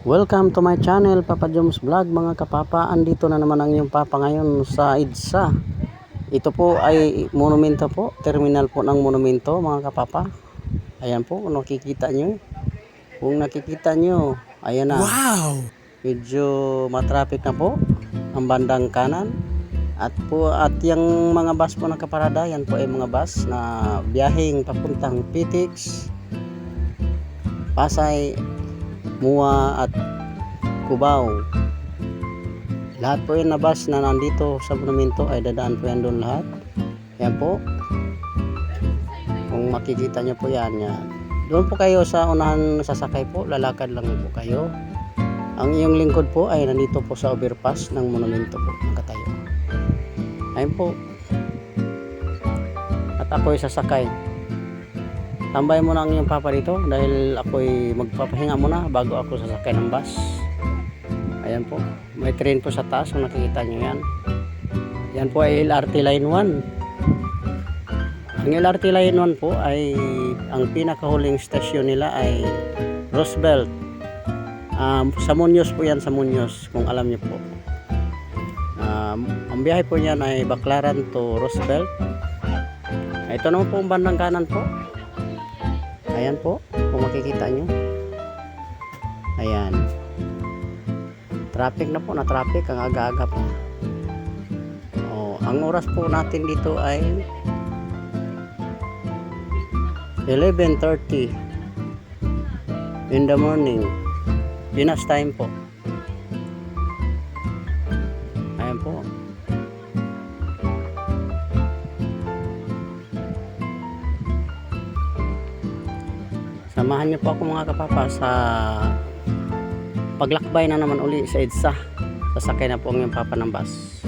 Welcome to my channel, Papa Joms Vlog mga kapapa. Andito na naman ang iyong papa ngayon sa EDSA. Ito po ay monumento po, terminal po ng monumento mga kapapa. Ayan po, kung nakikita nyo. Kung nakikita nyo, ayan na. Wow! Medyo matraffic na po ang bandang kanan. At yung mga bus po nakaparada, yan po ay mga bus na biyaheng papuntang PTX, Pasay, Mua at Cubao. Lahat po yung na bus na nandito sa monumento ay dadaan po yan doon lahat. Yan po. Kung makikita nyo po yan. Doon po kayo sa unahan sasakay po. Lalakad lang po kayo. Ang iyong lingkod po ay nandito po sa overpass ng monumento po. Nakatayo. Ayun po. At ako'y sasakay. Tambay muna ang iyong papa dito dahil ako'y magpapahinga muna bago ako sasakay ng bus. Ayan po, may train po sa taas kung nakikita nyo yan. Yan po ay LRT Line 1. Ang LRT Line 1 po ay ang pinakahuling stasyon nila ay Roosevelt. Sa Muñoz po yan, sa Muñoz kung alam nyo po. Ang biyahe po niyan ay Baclaran to Roosevelt. Ito naman po ang bandang kanan po. Ayan po, kung makikita nyo. Ayan. Traffic na po, na-traffic ang aga-aga po. Ang oras po natin dito ay 11:30 in the morning. Pinas time po. Ayan po. Samahan niyo po ako mga kapapa sa paglakbay na naman uli sa EDSA. Sasakay na po ang yung papa ng bus.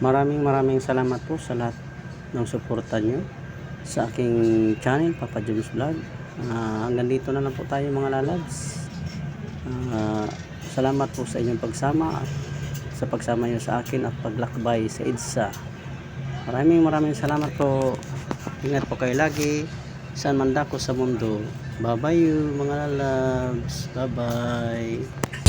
Maraming salamat po sa lahat ng suporta nyo sa aking channel, Papa Joms Vlog. Hanggang dito na lang po tayo mga lalabs. Salamat po sa inyong pagsama at sa pagsama nyo sa akin at paglakbay sa EDSA. Maraming salamat po. Ingat po kayo lagi saan man dako sa mundo. Bye bye you mga lalabs. Bye bye.